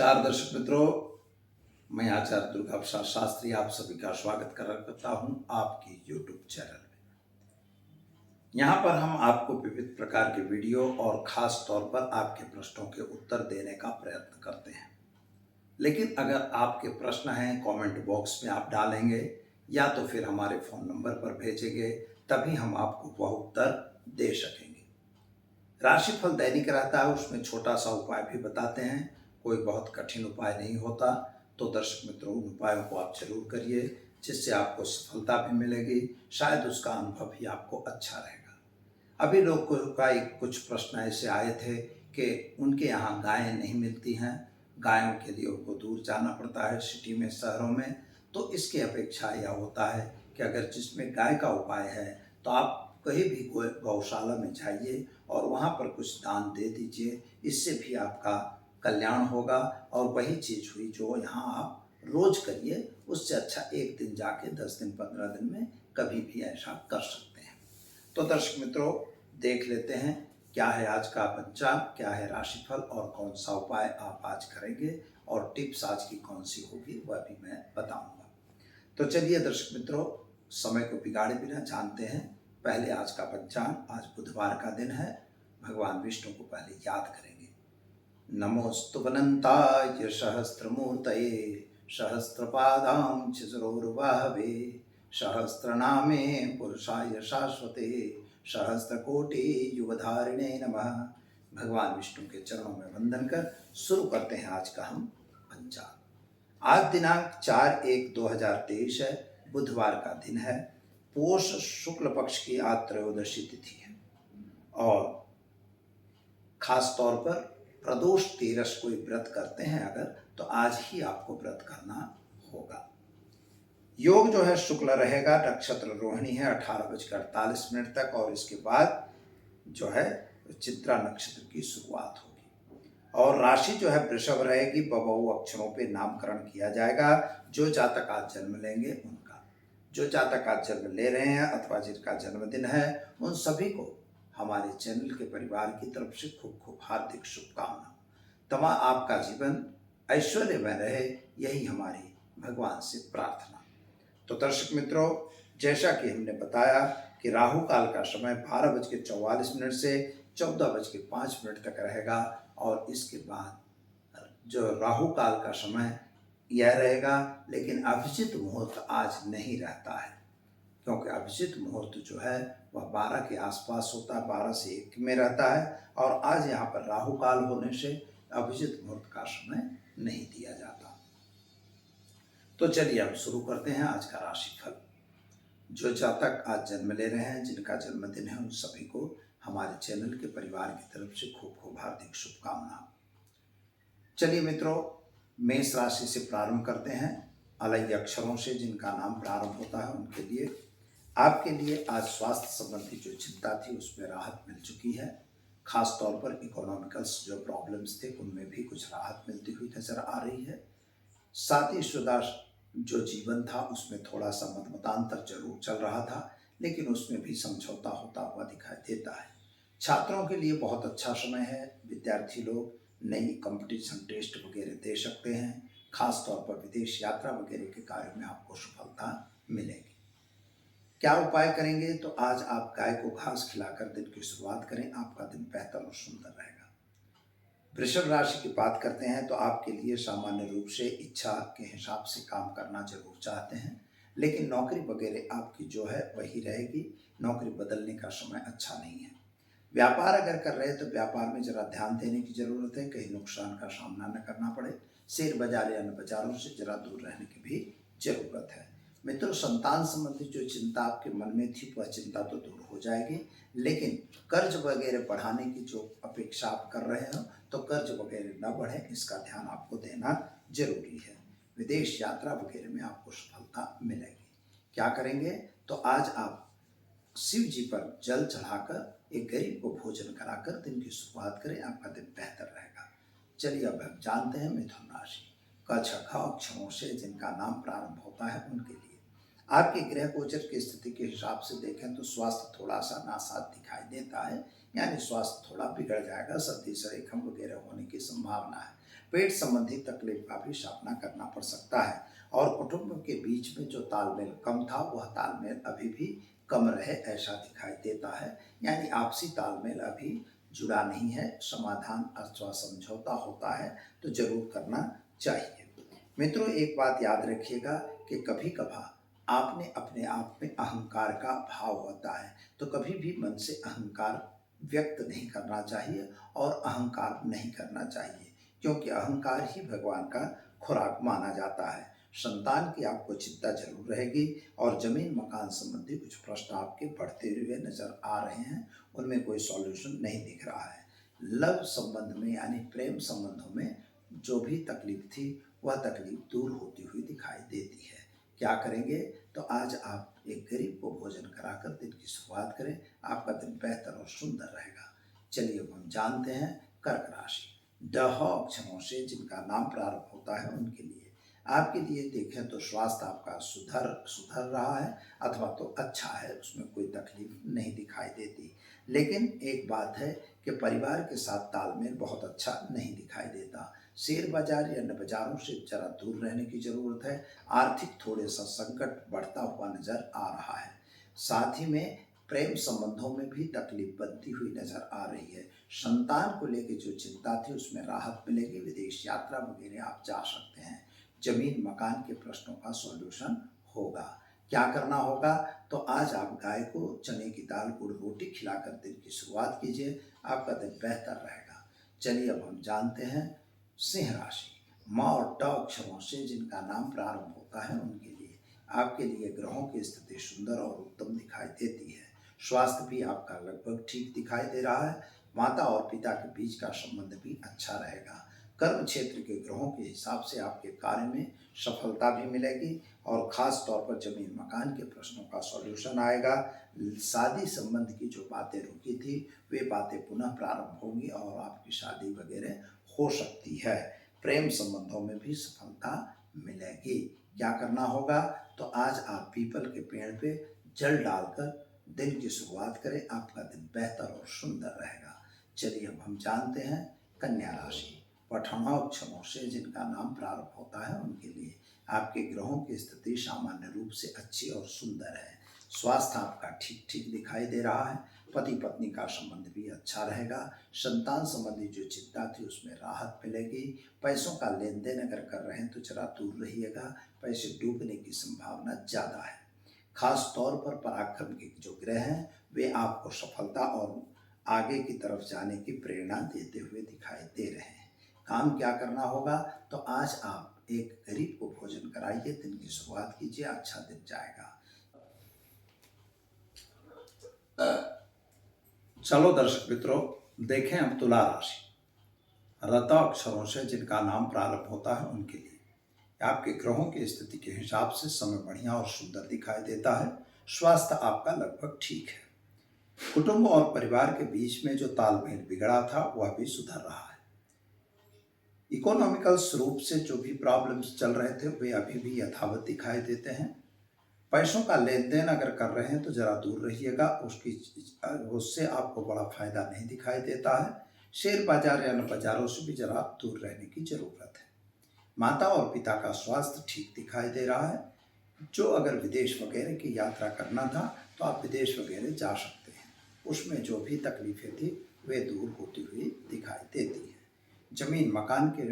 नमस्कार दर्शक मित्रों, मैं आचार्य दुर्गा प्रसाद शास्त्री आप सभी का स्वागत करता हूं आपकी YouTube चैनल में। यहाँ पर हम आपको विविध प्रकार के वीडियो और खास तौर पर आपके प्रश्नों के उत्तर देने का प्रयत्न करते हैं। लेकिन अगर आपके प्रश्न हैं कमेंट बॉक्स में आप डालेंगे या तो फिर हमारे फ़ोन नंबर पर भेजेंगे, तभी हम आपको वह उत्तर दे सकेंगे। राशिफल दैनिक रहता है, उसमें छोटा सा उपाय भी बताते हैं, कोई बहुत कठिन उपाय नहीं होता। तो दर्शक मित्रों, उन उपायों को आप जरूर करिए जिससे आपको सफलता भी मिलेगी, शायद उसका अनुभव भी आपको अच्छा रहेगा। अभी लोग का कुछ प्रश्न ऐसे आए थे कि उनके यहाँ गायें नहीं मिलती हैं, गायों के लिए उनको दूर जाना पड़ता है सिटी में, शहरों में। तो इसकी अपेक्षा यह होता है कि अगर जिसमें गाय का उपाय है तो आप कहीं भी गौशाला में जाइए और वहाँ पर कुछ दान दे दीजिए, इससे भी आपका कल्याण होगा। और वही चीज़ हुई जो यहाँ आप रोज करिए, उससे अच्छा एक दिन जाके 10 दिन 15 दिन में कभी भी ऐसा कर सकते हैं। तो दर्शक मित्रों, देख लेते हैं क्या है आज का पंचांग, क्या है राशिफल और कौन सा उपाय आप आज करेंगे और टिप्स आज की कौन सी होगी वह भी मैं बताऊंगा। तो चलिए दर्शक मित्रों, समय को बिगाड़े बिना जानते हैं पहले आज का पंचांग। आज बुधवार का दिन है, भगवान विष्णु को पहले याद करेंगे। नमोस्तु अनंताय सहस्त्रमूर्तये सहस्त्रपादां चिजरोर्वाहवे सहस्त्रनामे पुरुषाय शाश्वते सहस्त्रकोटि युगधारिणे नमः। भगवान विष्णु के चरणों में वंदन कर शुरू करते हैं आज का हम पंचांग। आज दिनांक 4/1/2023 है, बुधवार का दिन है, पोष शुक्ल पक्ष की आज त्रयोदशी तिथि है और खास तौर पर प्रदोष तेरस कोई व्रत करते हैं अगर, तो आज ही आपको व्रत करना होगा। योग जो है शुक्ल रहेगा, नक्षत्र रोहिणी है 18:48 तक और इसके बाद जो है चित्रा नक्षत्र की शुरुआत होगी। और राशि जो है वृषभ रहेगी, बबऊ अक्षरों पे नामकरण किया जाएगा। जो जातक आज जन्म लेंगे उनका, जो जातक आज जन्म ले रहे हैं अथवा जिनका जन्मदिन है, उन सभी को हमारे चैनल के परिवार की तरफ से खूब खूब हार्दिक शुभकामना। तमाम आपका जीवन ऐश्वर्य में रहे, यही हमारी भगवान से प्रार्थना। तो दर्शक मित्रों, जैसा कि हमने बताया कि राहु काल का समय 12:44 से 14:05 तक रहेगा और इसके बाद जो राहु काल का समय यह रहेगा, लेकिन अभिजित मुहूर्त आज नहीं रहता है, क्योंकि अभिजित मुहूर्त जो है वह 12 के आसपास होता है, 12 से 1 में रहता है। और आज यहाँ पर राहु काल होने से अभिजित मुहूर्त का समय नहीं दिया जाता। तो चलिए हम शुरू करते हैं आज का राशिफल। जो जातक आज जन्म ले रहे हैं, जिनका जन्मदिन है, उन सभी को हमारे चैनल के परिवार की तरफ से खूब खूब हार्दिक शुभकामना। चलिए मित्रों, मेष राशि से प्रारंभ करते हैं। अलग अक्षरों से जिनका नाम प्रारंभ होता है उनके लिए, आपके लिए आज स्वास्थ्य संबंधी जो चिंता थी उसमें राहत मिल चुकी है। खास तौर पर इकोनॉमिकल्स जो प्रॉब्लम्स थे उनमें भी कुछ राहत मिलती हुई नजर आ रही है। शादीशुदा जो जीवन था उसमें थोड़ा सा मतमतांतर जरूर चल रहा था, लेकिन उसमें भी समझौता होता हुआ दिखाई देता है। छात्रों के लिए बहुत अच्छा समय है, विद्यार्थी लोग नई कंपटीशन टेस्ट वगैरह दे सकते हैं। खास तौर पर विदेश यात्रा वगैरह के कार्यों में आपको सफलता मिलेगी। क्या उपाय करेंगे? तो आज आप गाय को घास खिलाकर दिन की शुरुआत करें, आपका दिन बेहतर और सुंदर रहेगा। वृषभ राशि की बात करते हैं तो आपके लिए सामान्य रूप से इच्छा के हिसाब से काम करना जरूर चाहते हैं, लेकिन नौकरी वगैरह आपकी जो है वही रहेगी, नौकरी बदलने का समय अच्छा नहीं है। व्यापार अगर कर रहे हैं तो व्यापार में जरा ध्यान देने की जरूरत है, कहीं नुकसान का सामना न करना पड़े। शेयर बाजार या अन्य बाजारों से जरा दूर रहने की भी जरूरत है। मित्रों, संतान संबंधी जो चिंता आपके मन में थी वह चिंता तो दूर हो जाएगी, लेकिन कर्ज वगैरह बढ़ाने की जो अपेक्षा आप कर रहे हो तो कर्ज वगैरह न बढ़े, इसका ध्यान आपको देना जरूरी है। विदेश यात्रा वगैरह में आपको सफलता मिलेगी। क्या करेंगे? तो आज आप शिव जी पर जल चढ़ाकर एक गरीब को भोजन कराकर दिन की शुरुआत करें, आपका दिन बेहतर रहेगा। चलिए अब हम जानते हैं मिथुन राशि। क छ ख अक्षरों से जिनका नाम प्रारंभ होता है उनके लिए आपके ग्रह गोचर की स्थिति के हिसाब से देखें तो स्वास्थ्य थोड़ा सा नासाज दिखाई देता है, यानी स्वास्थ्य थोड़ा बिगड़ जाएगा, सर्दी सरेखम वगैरह होने की संभावना है। पेट संबंधी तकलीफ का भी सामना करना पड़ सकता है। और कुटुंब के बीच में जो तालमेल कम था वह तालमेल अभी भी कम रहे ऐसा दिखाई देता है, यानी आपसी तालमेल अभी जुड़ा नहीं है। समाधान अथवा समझौता होता है तो जरूर करना चाहिए। मित्रों, एक बात याद रखिएगा कि कभी कभार आपने अपने आप में अहंकार का भाव होता है, तो कभी भी मन से अहंकार व्यक्त नहीं करना चाहिए और अहंकार नहीं करना चाहिए, क्योंकि अहंकार ही भगवान का खुराक माना जाता है। संतान की आपको चिंता जरूर रहेगी और जमीन मकान संबंधी कुछ प्रश्न आपके बढ़ते हुए नजर आ रहे हैं, उनमें कोई सॉल्यूशन नहीं दिख रहा है। लव संबंध में यानी प्रेम संबंधों में जो भी तकलीफ थी वह तकलीफ दूर होती हुई दिखाई देती है। क्या करेंगे? तो आज आप एक गरीब को भोजन कराकर दिन की शुरुआत करें, आपका दिन बेहतर और सुंदर रहेगा। चलिए अब हम जानते हैं कर्क राशि। ड अक्षरों से जिनका नाम प्रारंभ होता है उनके लिए आपके लिए देखें तो स्वास्थ्य आपका सुधर रहा है अथवा तो अच्छा है, उसमें कोई तकलीफ नहीं दिखाई देती। लेकिन एक बात है कि परिवार के साथ तालमेल बहुत अच्छा नहीं दिखाई देता। शेयर बाजार या अन्य बाजारों से जरा दूर रहने की जरूरत है। आर्थिक थोड़े सा संकट बढ़ता हुआ नजर आ रहा है। साथ ही में प्रेम संबंधों में भी तकलीफ बनती हुई नजर आ रही है। संतान को लेकर जो चिंता थी उसमें राहत मिलेगी। विदेश यात्रा वगैरह आप जा सकते हैं। जमीन मकान के प्रश्नों का सॉल्यूशन होगा। क्या करना होगा? तो आज आप गाय को चने की दाल गुड़ रोटी खिलाकर दिन की शुरुआत कीजिए, आपका दिन बेहतर रहेगा। चलिए अब हम जानते हैं सिंह राशि। माँ और ट अक्षरों से जिनका नाम प्रारंभ होता है उनके लिए आपके लिए ग्रहों की स्थिति सुंदर और उत्तम दिखाई देती है। स्वास्थ्य भी आपका लगभग ठीक दिखाई दे रहा है। माता और पिता के बीच का संबंध भी अच्छा रहेगा। कर्म क्षेत्र के ग्रहों के हिसाब से आपके कार्य में सफलता भी मिलेगी और खास तौर पर जमीन मकान के प्रश्नों का सॉल्यूशन आएगा। शादी संबंध की जो बातें रुकी थी वे बातें पुनः प्रारंभ होंगी और आपकी शादी वगैरह हो सकती है। प्रेम संबंधों में भी सफलता मिलेगी। क्या करना होगा? तो आज आप पीपल के पेड़ पे जल डालकर दिन की शुरुआत करें, आपका दिन बेहतर और सुंदर रहेगा। चलिए अब हम जानते हैं कन्या राशि। पठनाक्षरों से जिनका नाम प्रारंभ होता है उनके लिए आपके ग्रहों की स्थिति सामान्य रूप से अच्छी और सुंदर है। स्वास्थ्य आपका ठीक ठीक दिखाई दे रहा है। पति पत्नी का संबंध भी अच्छा रहेगा। संतान संबंधी जो चिंता थी उसमें राहत मिलेगी। पैसों का लेन देन अगर कर रहे हैं तो जरा दूर रहिएगा, पैसे डूबने की संभावना ज़्यादा है। खास तौर पर पराक्रम के जो ग्रह हैं वे आपको सफलता और आगे की तरफ जाने की प्रेरणा देते हुए दिखाई दे रहे हैं। काम क्या करना होगा? तो आज आप एक गरीब को भोजन कराइए, दिन की शुरुआत कीजिए, अच्छा दिन जाएगा। चलो दर्शक मित्रों, देखें हम तुला राशि। रत अक्षरों से जिनका नाम प्रारंभ होता है उनके लिए आपके ग्रहों की स्थिति के हिसाब से समय बढ़िया और सुंदर दिखाई देता है। स्वास्थ्य आपका लगभग ठीक है। कुटुंब और परिवार के बीच में जो तालमेल बिगड़ा था वह भी सुधर रहा है। इकोनॉमिकल रूप से जो भी प्रॉब्लम्स चल रहे थे वे अभी भी यथावत दिखाई देते हैं। पैसों का लेन देन अगर कर रहे हैं तो जरा दूर रहिएगा, उससे आपको बड़ा फायदा नहीं दिखाई देता है। शेयर बाजार या अन्य बाजारों से भी जरा दूर रहने की जरूरत है। माता और पिता का स्वास्थ्य ठीक दिखाई दे रहा है। जो अगर विदेश वगैरह की यात्रा करना था तो आप विदेश वगैरह जा सकते हैं, उसमें जो भी तकलीफें थी वे दूर होती हुई दिखाई देती है। जमीन मकान के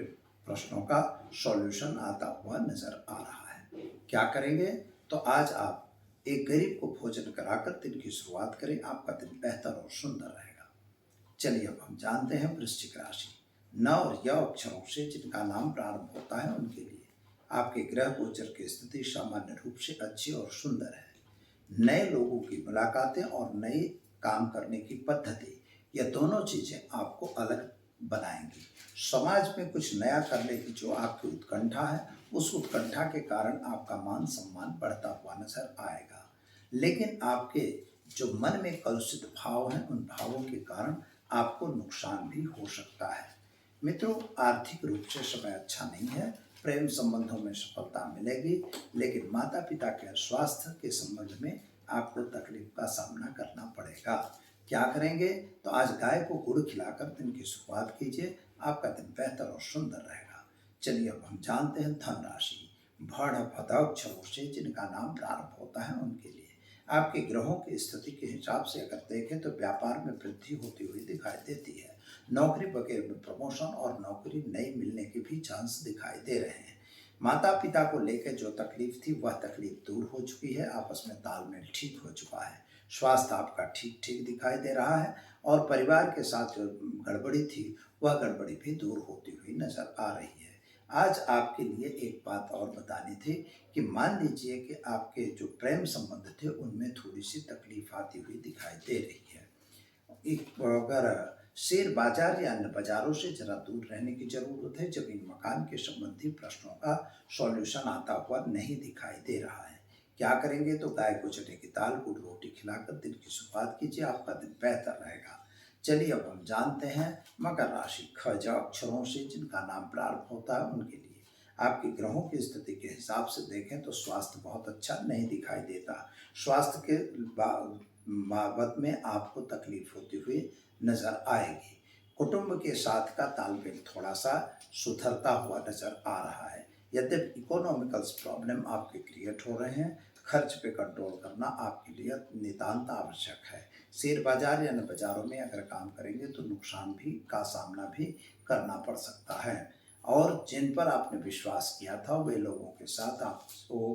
प्रश्नों का सॉल्यूशन आता हुआ नजर आ रहा है। क्या करेंगे? तो आज आप एक गरीब को भोजन कराकर दिन की शुरुआत करें, आपका दिन बेहतर और सुंदर रहेगा। चलिए अब हम जानते हैं वृश्चिक राशि। न और य अक्षरों से जिनका नाम प्रारंभ होता है उनके लिए आपके ग्रह गोचर की स्थिति सामान्य रूप से अच्छी और सुंदर है। नए लोगों की मुलाकातें और नए काम करने की पद्धति, यह दोनों चीजें आपको अलग बनाएंगी। समाज में कुछ नया करने की जो आपकी उत्कंठा है उस उत्कंठा के कारण आपका मान सम्मान बढ़ता हुआ नजर आएगा। लेकिन आपके जो मन में कलुषित भाव हैं उन भावों के कारण आपको नुकसान भी हो सकता है। मित्रों, आर्थिक रूप से समय अच्छा नहीं है। प्रेम संबंधों में सफलता मिलेगी, लेकिन माता पिता के स्वास्थ्य के संबंध में आपको तकलीफ का सामना करना पड़ेगा। क्या करेंगे? तो आज गाय को गुड़ खिलाकर दिन की शुरुआत कीजिए, आपका दिन बेहतर और सुंदर रहेगा। चलिए अब हम जानते हैं धन राशि। भड़ भद अक्षरों से जिनका नाम प्रारंभ होता है उनके लिए आपके ग्रहों की स्थिति के हिसाब से अगर देखें तो व्यापार में वृद्धि होती हुई दिखाई देती है। नौकरी वगैरह में प्रमोशन और नौकरी नई मिलने के भी चांस दिखाई दे रहे हैं। माता पिता को लेकर जो तकलीफ थी वह तकलीफ दूर हो चुकी है, आपस में तालमेल ठीक हो चुका है। स्वास्थ्य आपका ठीक ठीक दिखाई दे रहा है और परिवार के साथ जो गड़बड़ी थी वह गड़बड़ी भी दूर होती हुई नजर आ रही है। आज आपके लिए एक बात और बतानी थी कि मान लीजिए कि आपके जो प्रेम संबंध थे उनमें थोड़ी सी तकलीफ आती हुई दिखाई दे रही है। अगर शेयर बाजार या अन्य बाजारों से जरा दूर रहने की जरूरत है। जमीन मकान के संबंधी प्रश्नों का सॉल्यूशन आता हुआ नहीं दिखाई दे रहा है। क्या करेंगे तो गाय को चने की दाल गुड़ रोटी खिलाकर दिन की शुरुआत कीजिए, आपका दिन बेहतर रहेगा। चलिए अब हम जानते हैं मकर राशि। खज अक्षरों से जिनका नाम प्रारंभ होता है उनके लिए आपके ग्रहों की स्थिति के हिसाब से देखें तो स्वास्थ्य बहुत अच्छा नहीं दिखाई देता। स्वास्थ्य के बाबत में आपको तकलीफ होती हुई नजर आएगी। कुटुंब के साथ का तालमेल थोड़ा सा सुधरता हुआ नजर आ रहा है। यद्यपि इकोनॉमिकल प्रॉब्लम आपके क्रिएट हो रहे हैं, खर्च पे कंट्रोल करना आपके लिए नितांत आवश्यक है। शेयर बाजार या अन्य बाजारों में अगर काम करेंगे तो नुकसान भी का सामना भी करना पड़ सकता है। और जिन पर आपने विश्वास किया था वे लोगों के साथ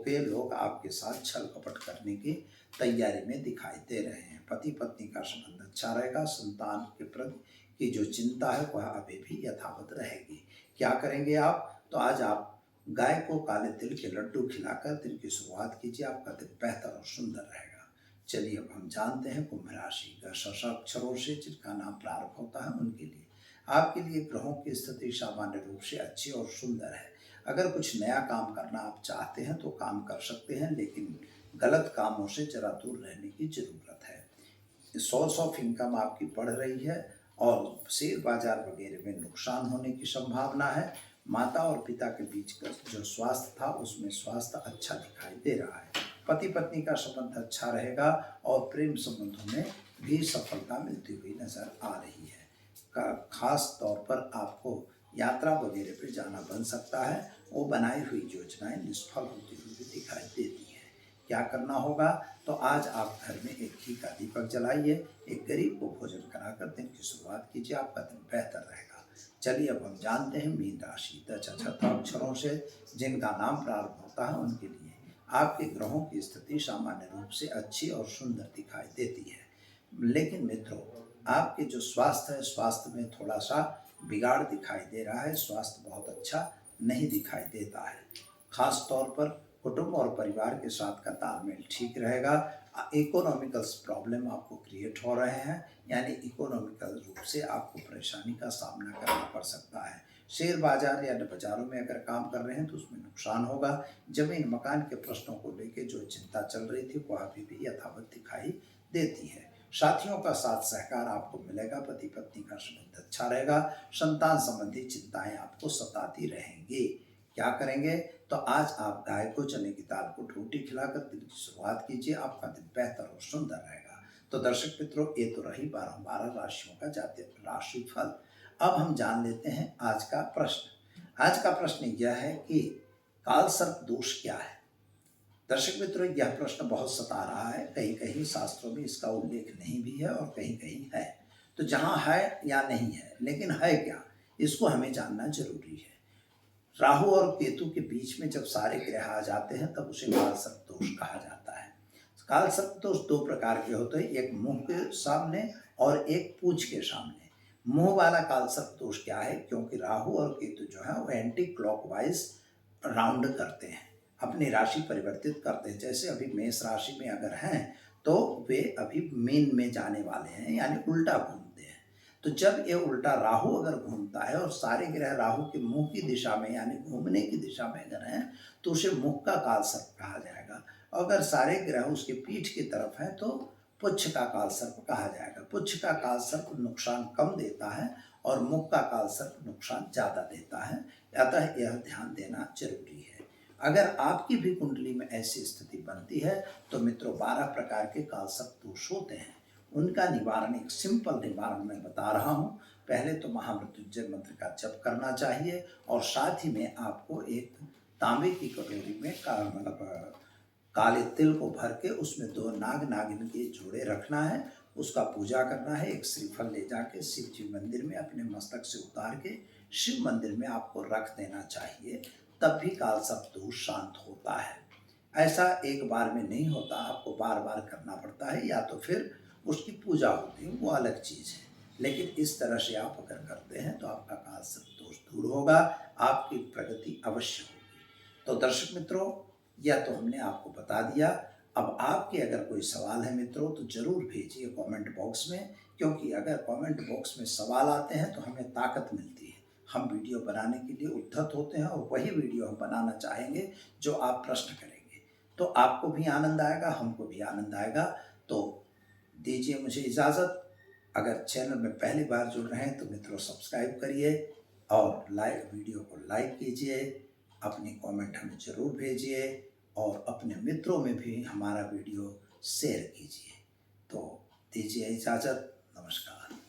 वे लोग आपके साथ छल कपट करने की तैयारी में दिखाई दे रहे हैं। पति पत्नी का संबंध अच्छा रहेगा। संतान के प्रति की जो चिंता है वह अभी भी यथावत रहेगी। क्या करेंगे आप तो आज आप गाय को काले तिल के लड्डू खिलाकर दिन की शुरुआत कीजिए, आपका दिन बेहतर और सुंदर रहेगा। चलिए अब हम जानते हैं कुंभ राशि। अक्षरों से जिनका नाम प्रारंभ होता है उनके लिए आपके लिए ग्रहों की स्थिति सामान्य रूप से अच्छी और सुंदर है। अगर कुछ नया काम करना आप चाहते हैं तो काम कर सकते हैं, लेकिन गलत कामों से जरा दूर रहने की जरूरत है। सोर्स ऑफ इनकम आपकी बढ़ रही है और शेयर बाजार वगैरह में नुकसान होने की संभावना है। माता और पिता के बीच का जो स्वास्थ्य था उसमें स्वास्थ्य अच्छा दिखाई दे रहा है। पति पत्नी का संबंध अच्छा रहेगा और प्रेम संबंधों में भी सफलता मिलती हुई नजर आ रही है। खास तौर पर आपको यात्रा वगैरह पे जाना बन सकता है। वो बनाई हुई योजनाएं निष्फल होती हुई भी दिखाई देती हैं। क्या करना होगा तो आज आप घर में एक घी का दीपक जलाइए, एक गरीब को भोजन कराकर दिन की शुरुआत कीजिए, आपका दिन बेहतर रहेगा। चलिए अब हम जानते हैं मीन राशि। अक्षरों से जिनका नाम प्रारंभ होता है उनके लिए आपके ग्रहों की स्थिति सामान्य रूप से अच्छी और सुंदर दिखाई देती है। लेकिन मित्रों आपके जो स्वास्थ्य है स्वास्थ्य में थोड़ा सा बिगाड़ दिखाई दे रहा है। स्वास्थ्य बहुत अच्छा नहीं दिखाई देता है। खास तौर पर कुटुंब और परिवार के साथ का तालमेल ठीक रहेगा। इकोनॉमिकल प्रॉब्लम आपको क्रिएट हो रहे हैं, यानी इकोनॉमिकल रूप से आपको परेशानी का सामना करना पड़ सकता है। शेयर बाजार या बाजारों में अगर काम कर रहे हैं तो उसमें नुकसान होगा। जमीन मकान के प्रश्नों को लेकर जो चिंता चल रही थी वह अभी भी यथावत दिखाई देती है। साथियों का साथ सहकार आपको मिलेगा। पति पत्नी का संबंध अच्छा रहेगा। संतान संबंधी चिंताएं आपको सताती रहेंगी। क्या करेंगे तो आज आप गाय को चने की दाल को रोटी खिलाकर दिन की शुरुआत कीजिए, आपका दिन बेहतर और सुंदर रहेगा। तो दर्शक मित्रों ये तो रही 12 राशियों का जातीय राशि फल। अब हम जान लेते हैं आज का प्रश्न। आज का प्रश्न यह है कि काल सर्प दोष क्या है। दर्शक मित्रों यह प्रश्न बहुत सता रहा है। कहीं कहीं शास्त्रों में इसका उल्लेख नहीं भी है और कहीं कहीं है। तो जहाँ है या नहीं है, लेकिन है क्या इसको हमें जानना जरूरी है। राहु और केतु के बीच में जब सारे ग्रह आ जाते हैं तब उसे काल सर्प दोष कहा जाता है। काल सर्प दोष दो प्रकार के होते हैं, एक मुंह के सामने और एक पूंछ के सामने। मुंह वाला काल सर्प दोष क्या है, क्योंकि राहु और केतु जो है वो एंटी क्लॉकवाइज राउंड करते हैं, अपनी राशि परिवर्तित करते हैं। जैसे अभी मेष राशि में अगर हैं तो वे अभी मीन में जाने वाले हैं, यानी उल्टा घूमते हैं। तो जब ये उल्टा राहु अगर घूमता है और सारे ग्रह राहु के मुंह की दिशा में यानी घूमने की दिशा में अगर हैं तो उसे मुख का काल सर्प कहा जाएगा। अगर सारे ग्रह उसके पीठ की तरफ हैं तो पुच्छ का काल सर्प कहा जाएगा। पुच्छ का काल सर्प नुकसान कम देता है और मुख का काल सर्प नुकसान ज्यादा देता है, अतः यह ध्यान देना जरूरी है। अगर आपकी भी कुंडली में ऐसी स्थिति बनती है तो मित्रों 12 प्रकार के काल सर्प दोष होते हैं। उनका निवारण एक सिंपल निवारण मैं बता रहा हूँ। पहले तो महामृत्युंजय मंत्र का जप करना चाहिए और साथ ही में आपको एक तांबे की कटोरी में काले तिल को भर के उसमें 2 नाग नागिन के जोड़े रखना है, उसका पूजा करना है। एक श्रीफल ले जाके शिव जी मंदिर में अपने मस्तक से उतार के शिव मंदिर में आपको रख देना चाहिए, तब भी काल सर्प दोष शांत होता है। ऐसा एक बार में नहीं होता, आपको बार बार करना पड़ता है, या तो फिर उसकी पूजा होती है, वो अलग चीज़ है। लेकिन इस तरह से आप अगर करते हैं तो आपका काल सर्प दोष दूर होगा, आपकी प्रगति अवश्य होगी। तो दर्शक मित्रों, यह तो हमने आपको बता दिया। अब आपके अगर कोई सवाल है मित्रों तो ज़रूर भेजिए कमेंट बॉक्स में, क्योंकि अगर कमेंट बॉक्स में सवाल आते हैं तो हमें ताकत मिलती है। हम वीडियो बनाने के लिए उद्धत होते हैं और वही वीडियो हम बनाना चाहेंगे जो आप प्रश्न करेंगे। तो आपको भी आनंद आएगा, हमको भी आनंद आएगा। तो दीजिए मुझे इजाज़त। अगर चैनल में पहली बार जुड़ रहे हैं तो मित्रों सब्सक्राइब करिए और वीडियो को लाइक कीजिए, अपनी कमेंट हमें ज़रूर भेजिए और अपने मित्रों में भी हमारा वीडियो शेयर कीजिए। तो दीजिए इजाज़त, नमस्कार।